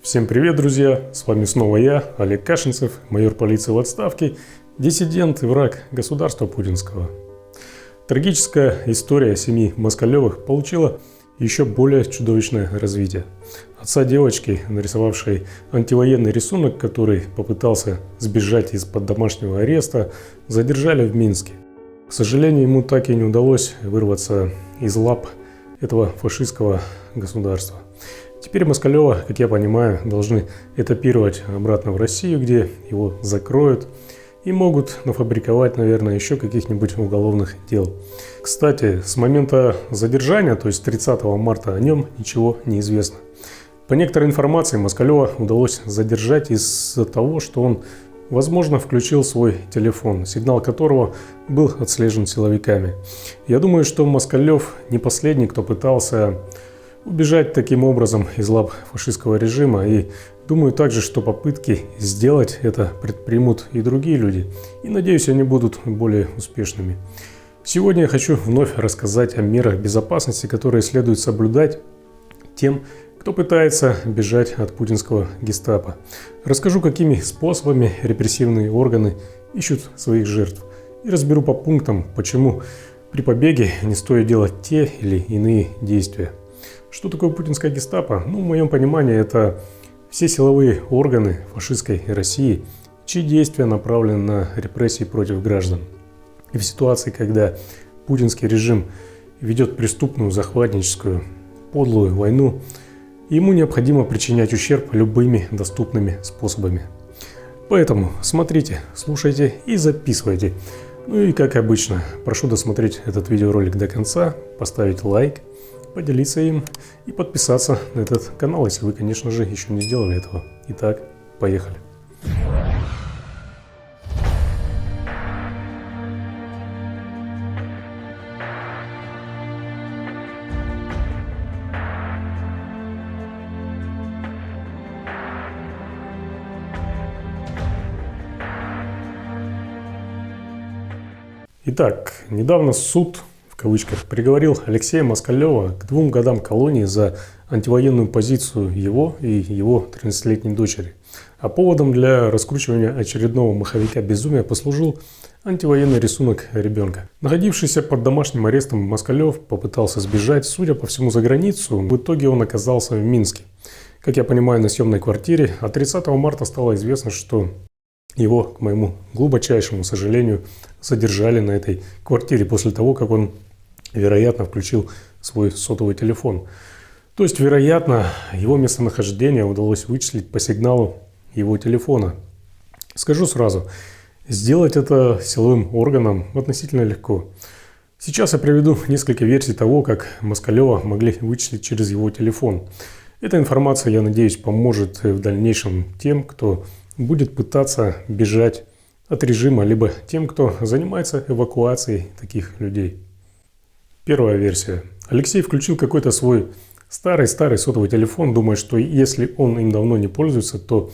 Всем привет, друзья! С вами снова я, Олег Кашинцев, майор полиции в отставке, диссидент и враг государства путинского. Трагическая история семьи Москалевых получила еще более чудовищное развитие. Отца девочки, нарисовавшей антивоенный рисунок, который попытался сбежать из-под домашнего ареста, задержали в Минске. К сожалению, ему так и не удалось вырваться из лап этого фашистского государства. Теперь Москалева, как я понимаю, должны этапировать обратно в Россию, где его закроют и могут нафабриковать, наверное, еще каких-нибудь уголовных дел. Кстати, с момента задержания, то есть 30 марта, о нем ничего не известно. По некоторой информации, Москалева удалось задержать из-за того, что он, возможно, включил свой телефон, сигнал которого был отслежен силовиками. Я думаю, что Москалев не последний, кто пытался убежать таким образом из лап фашистского режима, и думаю также, что попытки сделать это предпримут и другие люди, и надеюсь, они будут более успешными. Сегодня я хочу вновь рассказать о мерах безопасности, которые следует соблюдать тем, кто пытается бежать от путинского гестапо. Расскажу, какими способами репрессивные органы ищут своих жертв, и разберу по пунктам, почему при побеге не стоит делать те или иные действия. Что такое путинское гестапо? В моем понимании, это все силовые органы фашистской России, чьи действия направлены на репрессии против граждан. И в ситуации, когда путинский режим ведет преступную, захватническую, подлую войну, ему необходимо причинять ущерб любыми доступными способами. Поэтому смотрите, слушайте и записывайте. И как обычно, прошу досмотреть этот видеоролик до конца, поставить лайк, поделиться им и подписаться на этот канал, если вы, конечно же, еще не сделали этого. Итак, поехали. Итак, недавно суд, в кавычках, приговорил Алексея Москалева к 2 годам колонии за антивоенную позицию его и его 13-летней дочери. А поводом для раскручивания очередного маховика безумия послужил антивоенный рисунок ребенка. Находившийся под домашним арестом Москалев попытался сбежать, судя по всему, за границу. В итоге он оказался в Минске. Как я понимаю, на съемной квартире. А 30 марта стало известно, что его, к моему глубочайшему сожалению, задержали на этой квартире после того, как он, вероятно, включил свой сотовый телефон. То есть, вероятно, его местонахождение удалось вычислить по сигналу его телефона. Скажу сразу, сделать это силовым органам относительно легко. Сейчас я приведу несколько версий того, как Москалева могли вычислить через его телефон. Эта информация, я надеюсь, поможет в дальнейшем тем, кто будет пытаться бежать от режима, либо тем, кто занимается эвакуацией таких людей. Первая версия. Алексей включил какой-то свой старый сотовый телефон, думая, что если он им давно не пользуется, то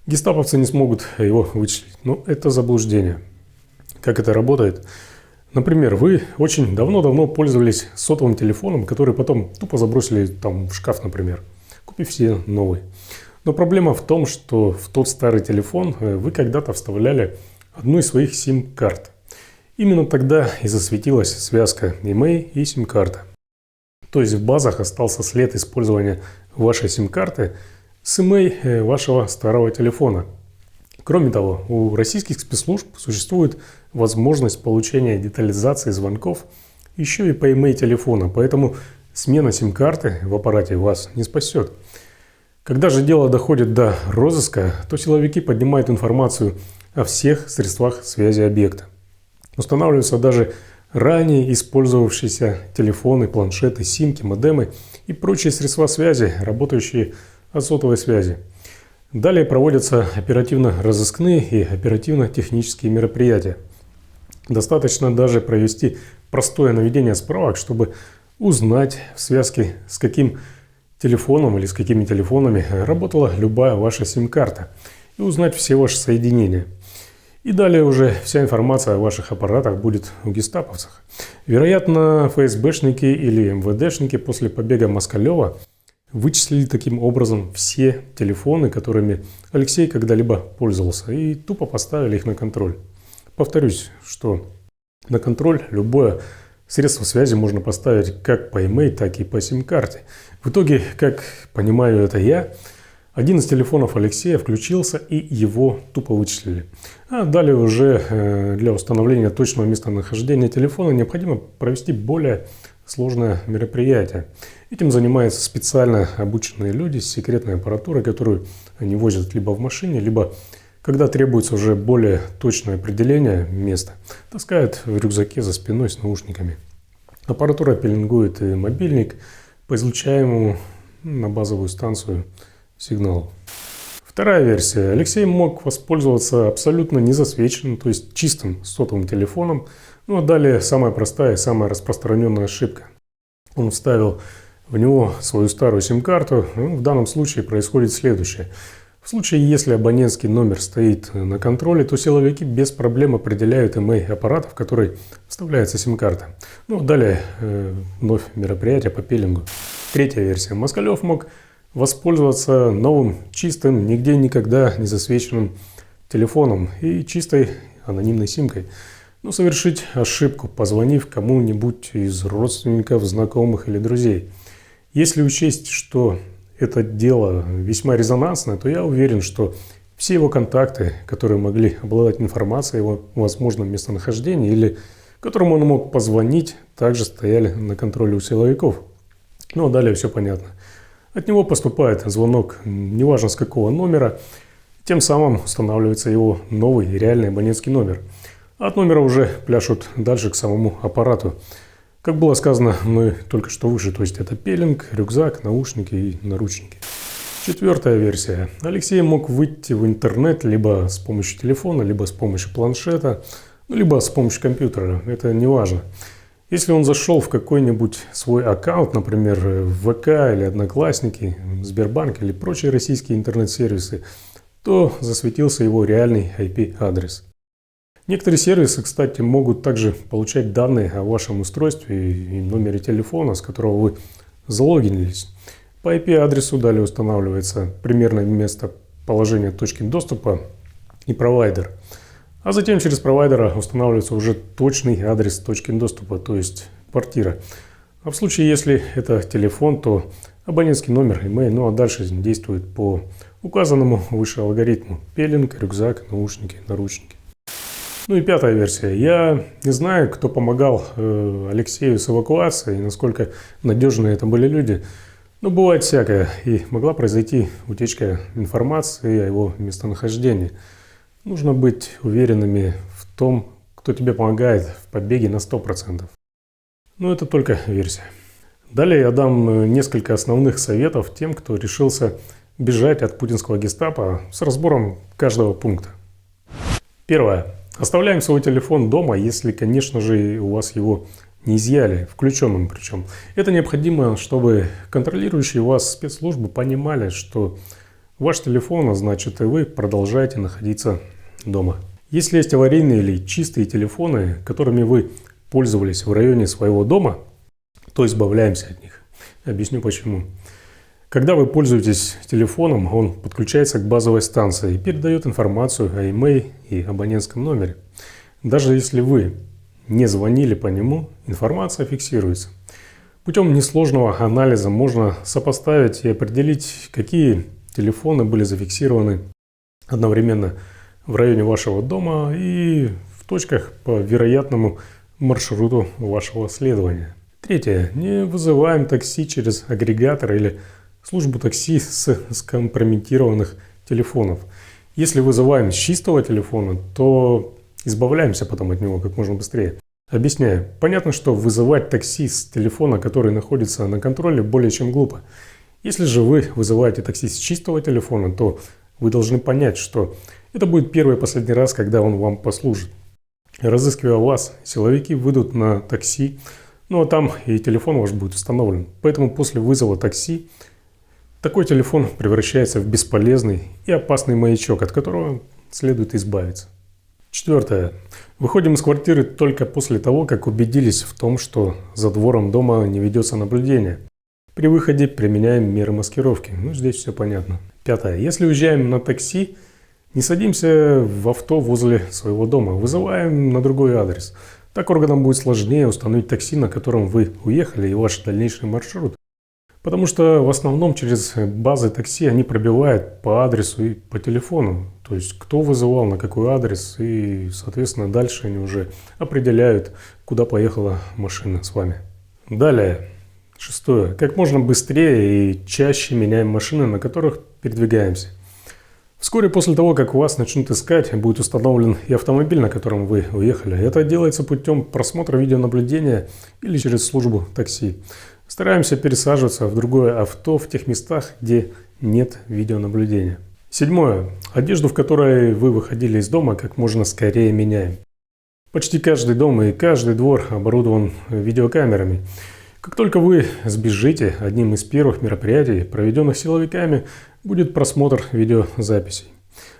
гестаповцы не смогут его вычислить. Но это заблуждение. Как это работает? Например, вы очень давно пользовались сотовым телефоном, который потом тупо забросили там в шкаф, например, купив себе новый. Но проблема в том, что в тот старый телефон вы когда-то вставляли одну из своих сим-карт. Именно тогда и засветилась связка e-mail и сим-карта. То есть в базах остался след использования вашей сим-карты с e-mail вашего старого телефона. Кроме того, у российских спецслужб существует возможность получения детализации звонков еще и по e-mail телефона, поэтому смена сим-карты в аппарате вас не спасет. Когда же дело доходит до розыска, то силовики поднимают информацию о всех средствах связи объекта. Устанавливаются даже ранее использовавшиеся телефоны, планшеты, симки, модемы и прочие средства связи, работающие от сотовой связи. Далее проводятся оперативно-розыскные и оперативно-технические мероприятия. Достаточно даже провести простое наведение справок, чтобы узнать, в связке с каким телефоном или с какими телефонами работала любая ваша сим-карта, и узнать все ваши соединения. И далее уже вся информация о ваших аппаратах будет у гестаповцев. Вероятно, ФСБшники или МВДшники после побега Москалева вычислили таким образом все телефоны, которыми Алексей когда-либо пользовался, и тупо поставили их на контроль. Повторюсь, что на контроль любое средство связи можно поставить как по e-mail, так и по сим-карте. В итоге, как понимаю это я, один из телефонов Алексея включился и его тупо вычислили. А далее уже для установления точного местонахождения телефона необходимо провести более сложное мероприятие. Этим занимаются специально обученные люди с секретной аппаратурой, которую они возят либо в машине, либо, когда требуется уже более точное определение места, таскают в рюкзаке за спиной с наушниками. Аппаратура пеленгует и мобильник по излучаемому на базовую станцию сигналу. Вторая версия. Алексей мог воспользоваться абсолютно незасвеченным, то есть чистым сотовым телефоном. Ну а далее самая простая и самая распространенная ошибка. Он вставил в него свою старую сим-карту. В данном случае происходит следующее. В случае, если абонентский номер стоит на контроле, то силовики без проблем определяют email-аппарат, в который вставляется сим-карта. Ну а далее вновь мероприятие по пилингу. Третья версия. Москалев мог воспользоваться новым, чистым, нигде никогда не засвеченным телефоном и чистой анонимной симкой. Но совершить ошибку, позвонив кому-нибудь из родственников, знакомых или друзей. Если учесть, что это дело весьма резонансное, то я уверен, что все его контакты, которые могли обладать информацией о его возможном местонахождении или которым он мог позвонить, также стояли на контроле у силовиков. Ну а далее все понятно. От него поступает звонок, неважно с какого номера, тем самым устанавливается его новый реальный абонентский номер. А от номера уже пляшут дальше к самому аппарату. Как было сказано мной только что выше, то есть это пеленг, рюкзак, наушники и наручники. Четвертая версия. Алексей мог выйти в интернет либо с помощью телефона, либо с помощью планшета, либо с помощью компьютера, это не важно. Если он зашел в какой-нибудь свой аккаунт, например, в ВК или Одноклассники, Сбербанк или прочие российские интернет-сервисы, то засветился его реальный IP-адрес. Некоторые сервисы, кстати, могут также получать данные о вашем устройстве и номере телефона, с которого вы залогинились. По IP-адресу далее устанавливается примерное местоположение точки доступа и провайдер. А затем через провайдера устанавливается уже точный адрес точки доступа, то есть квартира. А в случае, если это телефон, то абонентский номер, email, ну а дальше действует по указанному выше алгоритму. Пеленг, рюкзак, наушники, наручники. Ну и пятая версия. Я не знаю, кто помогал Алексею с эвакуацией, насколько надежные это были люди. Но бывает всякое, и могла произойти утечка информации о его местонахождении. Нужно быть уверенными в том, кто тебе помогает в побеге на 100%. Но это только версия. Далее я дам несколько основных советов тем, кто решился бежать от путинского гестапо с разбором каждого пункта. Первое. Оставляем свой телефон дома, если, конечно же, у вас его не изъяли, включенным причем. Это необходимо, чтобы контролирующие вас спецслужбы понимали, что ваш телефон, а значит и вы, продолжаете находиться дома. Если есть аварийные или чистые телефоны, которыми вы пользовались в районе своего дома, то избавляемся от них. Объясню почему. Когда вы пользуетесь телефоном, он подключается к базовой станции и передает информацию о e-mail и абонентском номере. Даже если вы не звонили по нему, информация фиксируется. Путем несложного анализа можно сопоставить и определить, какие телефоны были зафиксированы одновременно в районе вашего дома и в точках по вероятному маршруту вашего следования. Третье. Не вызываем такси через агрегатор или службу такси с скомпрометированных телефонов. Если вызываем с чистого телефона, то избавляемся потом от него как можно быстрее. Объясняю. Понятно, что вызывать такси с телефона, который находится на контроле, более чем глупо. Если же вы вызываете такси с чистого телефона, то вы должны понять, что это будет первый и последний раз, когда он вам послужит. Разыскивая вас, силовики выйдут на такси, ну а там и телефон ваш будет установлен. Поэтому после вызова такси такой телефон превращается в бесполезный и опасный маячок, от которого следует избавиться. Четвертое. Выходим из квартиры только после того, как убедились в том, что за двором дома не ведется наблюдение. При выходе применяем меры маскировки. Ну, здесь все понятно. Пятое. Если уезжаем на такси, не садимся в авто возле своего дома, вызываем на другой адрес. Так органам будет сложнее установить такси, на котором вы уехали, и ваш дальнейший маршрут. Потому что в основном через базы такси они пробивают по адресу и по телефону. То есть кто вызывал, на какой адрес, и, соответственно, дальше они уже определяют, куда поехала машина с вами. Далее. Шестое. Как можно быстрее и чаще меняем машины, на которых передвигаемся. Вскоре после того, как вас начнут искать, будет установлен и автомобиль, на котором вы уехали. Это делается путем просмотра видеонаблюдения или через службу такси. Стараемся пересаживаться в другое авто в тех местах, где нет видеонаблюдения. Седьмое. Одежду, в которой вы выходили из дома, как можно скорее меняем. Почти каждый дом и каждый двор оборудован видеокамерами. Как только вы сбежите, одним из первых мероприятий, проведенных силовиками, будет просмотр видеозаписей.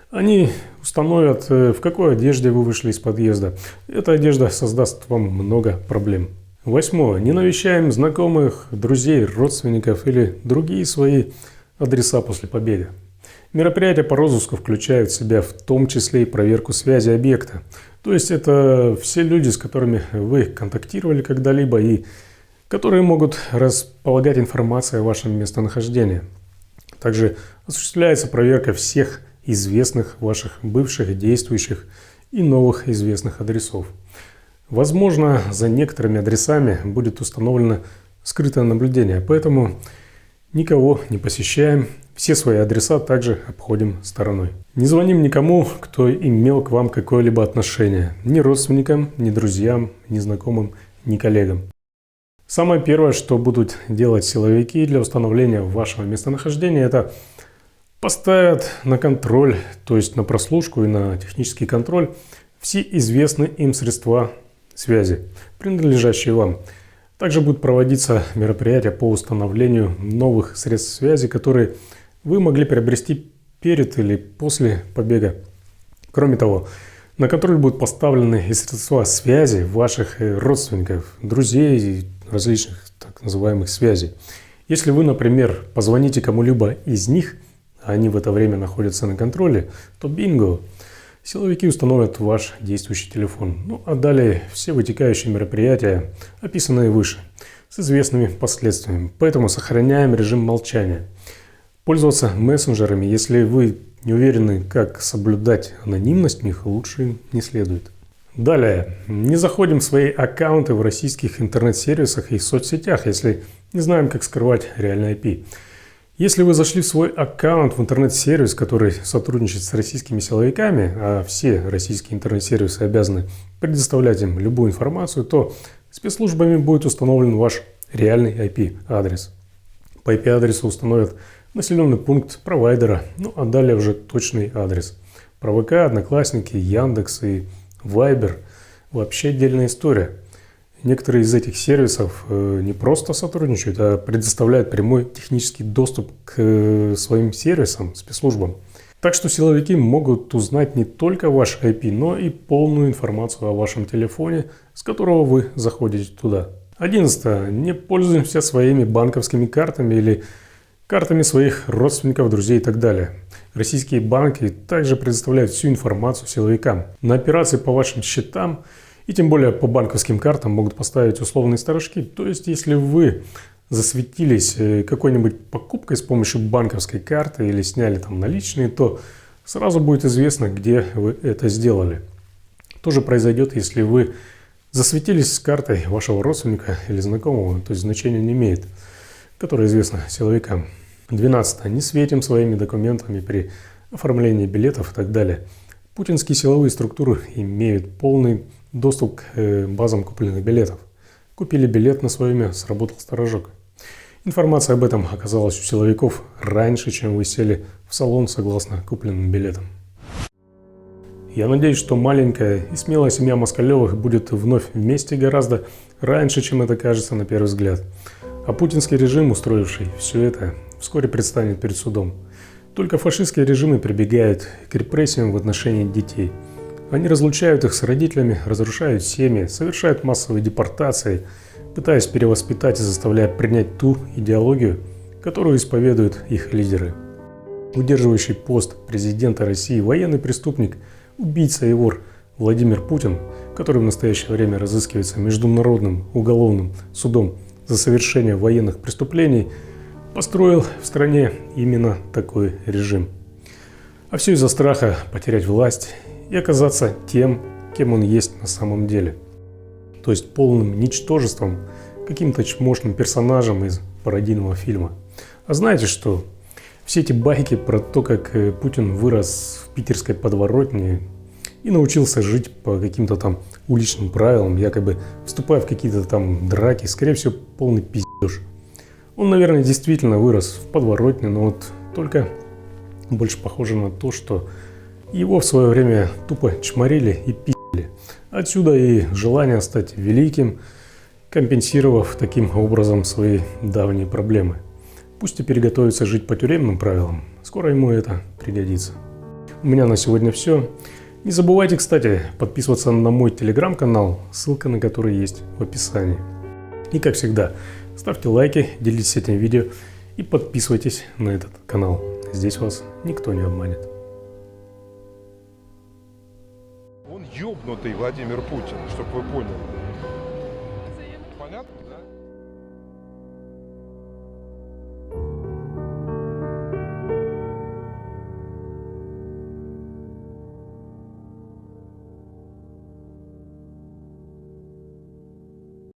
Они установят, в какой одежде вы вышли из подъезда. Эта одежда создаст вам много проблем. Восьмое. Не навещаем знакомых, друзей, родственников или другие свои адреса после побега. Мероприятия по розыску включают в себя в том числе и проверку связи объекта. То есть это все люди, с которыми вы контактировали когда-либо и которые могут располагать информацией о вашем местонахождении. Также осуществляется проверка всех известных ваших бывших, действующих и новых известных адресов. Возможно, за некоторыми адресами будет установлено скрытое наблюдение, поэтому никого не посещаем, все свои адреса также обходим стороной. Не звоним никому, кто имел к вам какое-либо отношение, ни родственникам, ни друзьям, ни знакомым, ни коллегам. Самое первое, что будут делать силовики для установления вашего местонахождения, это поставят на контроль, то есть на прослушку и на технический контроль, все известные им средства связи, принадлежащие вам. Также будут проводиться мероприятия по установлению новых средств связи, которые вы могли приобрести перед или после побега. Кроме того, на контроль будут поставлены и средства связи ваших родственников, друзей, различных так называемых связей. Если вы, например, позвоните кому-либо из них, а они в это время находятся на контроле, то бинго! Силовики установят ваш действующий телефон. Ну а далее все вытекающие мероприятия, описанные выше, с известными последствиями. Поэтому сохраняем режим молчания. Пользоваться мессенджерами, если вы не уверены, как соблюдать анонимность в них, лучше не следует. Далее. Не заходим в свои аккаунты в российских интернет-сервисах и соцсетях, если не знаем, как скрывать реальный IP. Если вы зашли в свой аккаунт в интернет-сервис, который сотрудничает с российскими силовиками, а все российские интернет-сервисы обязаны предоставлять им любую информацию, то спецслужбами будет установлен ваш реальный IP-адрес. По IP-адресу установят населенный пункт провайдера, ну а далее уже точный адрес. Про ВК, Одноклассники, Яндекс и Viber вообще отдельная история. Некоторые из этих сервисов не просто сотрудничают, а предоставляют прямой технический доступ к своим сервисам, спецслужбам. Так что силовики могут узнать не только ваш IP, но и полную информацию о вашем телефоне, с которого вы заходите туда. 11. Не пользуемся своими банковскими картами или картами своих родственников, друзей и так далее. Российские банки также предоставляют всю информацию силовикам. На операции по вашим счетам и тем более по банковским картам могут поставить условные сторожки. То есть, если вы засветились какой-нибудь покупкой с помощью банковской карты или сняли там наличные, то сразу будет известно, где вы это сделали. То же произойдет, если вы засветились с картой вашего родственника или знакомого, то есть значения не имеет, которое известно силовикам. 12. Не светим своими документами при оформлении билетов и так далее. Путинские силовые структуры имеют полный доступ к базам купленных билетов. Купили билет на свое имя, сработал сторожок. Информация об этом оказалась у силовиков раньше, чем вы сели в салон согласно купленным билетам. Я надеюсь, что маленькая и смелая семья Москалевых будет вновь вместе гораздо раньше, чем это кажется на первый взгляд. А путинский режим, устроивший все это, вскоре предстанет перед судом. Только фашистские режимы прибегают к репрессиям в отношении детей. Они разлучают их с родителями, разрушают семьи, совершают массовые депортации, пытаясь перевоспитать и заставляя принять ту идеологию, которую исповедуют их лидеры. Удерживающий пост президента России военный преступник, убийца и вор Владимир Путин, который в настоящее время разыскивается Международным уголовным судом за совершение военных преступлений, построил в стране именно такой режим. А все из-за страха потерять власть и оказаться тем, кем он есть на самом деле. То есть полным ничтожеством, каким-то чмошным персонажем из пародийного фильма. А знаете что? Все эти байки про то, как Путин вырос в питерской подворотне и научился жить по каким-то там уличным правилам, якобы вступая в какие-то там драки, скорее всего, полный пиздеж. Он, наверное, действительно вырос в подворотне, но вот только больше похоже на то, что его в свое время тупо чморили и пи***ли. Отсюда и желание стать великим, компенсировав таким образом свои давние проблемы. Пусть теперь готовится жить по тюремным правилам, скоро ему это пригодится. У меня на сегодня все. Не забывайте, кстати, подписываться на мой телеграм-канал, ссылка на который есть в описании. И как всегда, ставьте лайки, делитесь этим видео и подписывайтесь на этот канал. Здесь вас никто не обманет. Он ёбнутый Владимир Путин, чтобы вы поняли. Понятно, да?